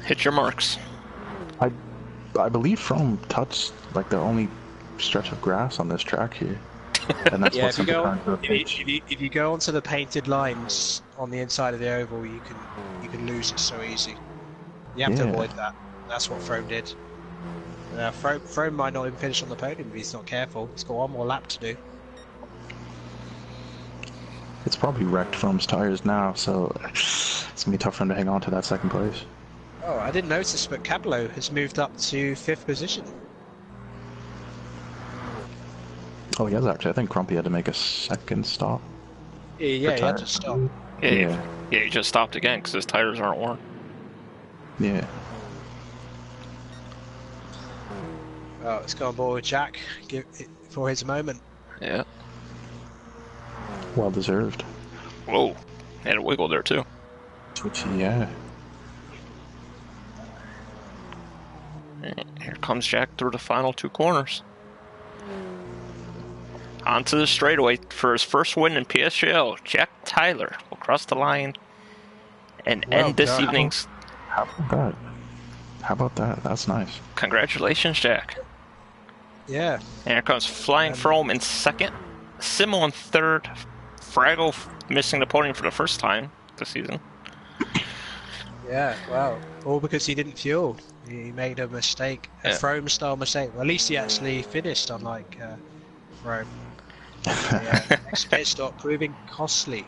Hit your marks. I believe From touched like the only stretch of grass on this track here. And that's Yeah, what sent the car into the pitch. if you go onto the painted lines on the inside of the oval, you can lose it so easy. You have to avoid that. That's what Frome did. Frome might not even finish on the podium if he's not careful. He's got one more lap to do. It's probably wrecked Frome's tires now, so it's gonna be tough for him to hang on to that second place. Oh, I didn't notice, but Capello has moved up to 5th position. Oh, he has actually. I think Crumpy had to make a second stop. Yeah, he had to stop. Yeah, he just stopped again because his tires aren't worn. Yeah. Oh, it's gone board with Jack for his moment. Yeah. Well deserved. Whoa. Had a wiggle there, too. Twitchy, yeah. And here comes Jack through the final 2 corners. Onto the straightaway for his first win in PSGL. Jack Tyler will cross the line and end this evening's. How about that? How about that? That's nice. Congratulations, Jack. Yeah. And here comes Flying Frome in second, Simo in third, Fraggle missing the podium for the first time this season. Yeah, wow. All because he didn't fuel. He made a mistake, a Frome style mistake. Well, at least he actually finished, unlike Frome. Yeah, next pit stop proving costly.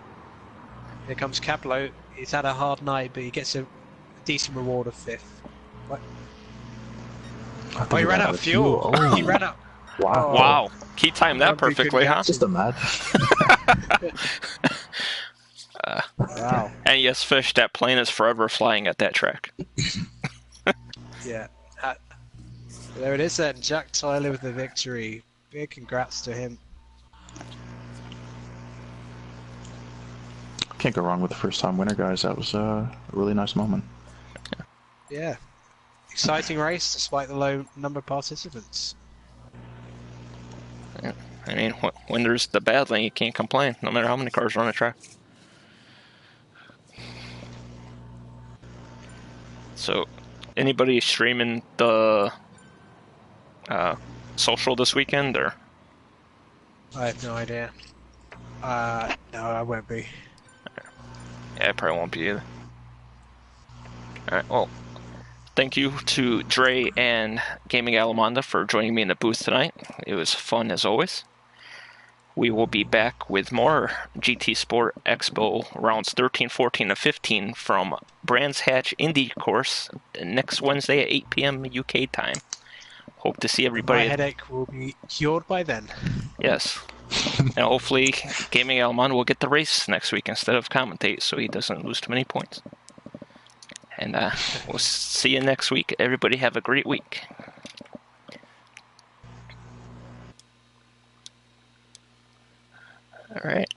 Here comes Capello. He's had a hard night, but he gets a decent reward of 5th. What? Oh, he ran out of fuel. Oh. He ran out. Wow. Wow. He timed that perfectly, huh? Just imagine. Wow. And yes, Fish, that plane is forever flying at that track. Yeah. There it is then. Jack Tyler with the victory. Big congrats to him. Can't go wrong with the first time winner, guys. That was a really nice moment. Yeah. Exciting race despite the low number of participants. Yeah. I mean, when there's the bad lane, you can't complain, no matter how many cars are on the track. So, anybody streaming the social this weekend, or? I have no idea. No, I won't be. Yeah, I probably won't be either. Alright, well, thank you to Dre and Gaming Alamanda for joining me in the booth tonight. It was fun as always. We will be back with more GT Sport Expo rounds 13, 14, and 15 from Brands Hatch Indy course next Wednesday at 8 p.m. UK time. Hope to see everybody. My headache will be cured by then. Yes. And hopefully Gaming Alamanda will get the race next week instead of commentate so he doesn't lose too many points. And we'll see you next week. Everybody have a great week. All right.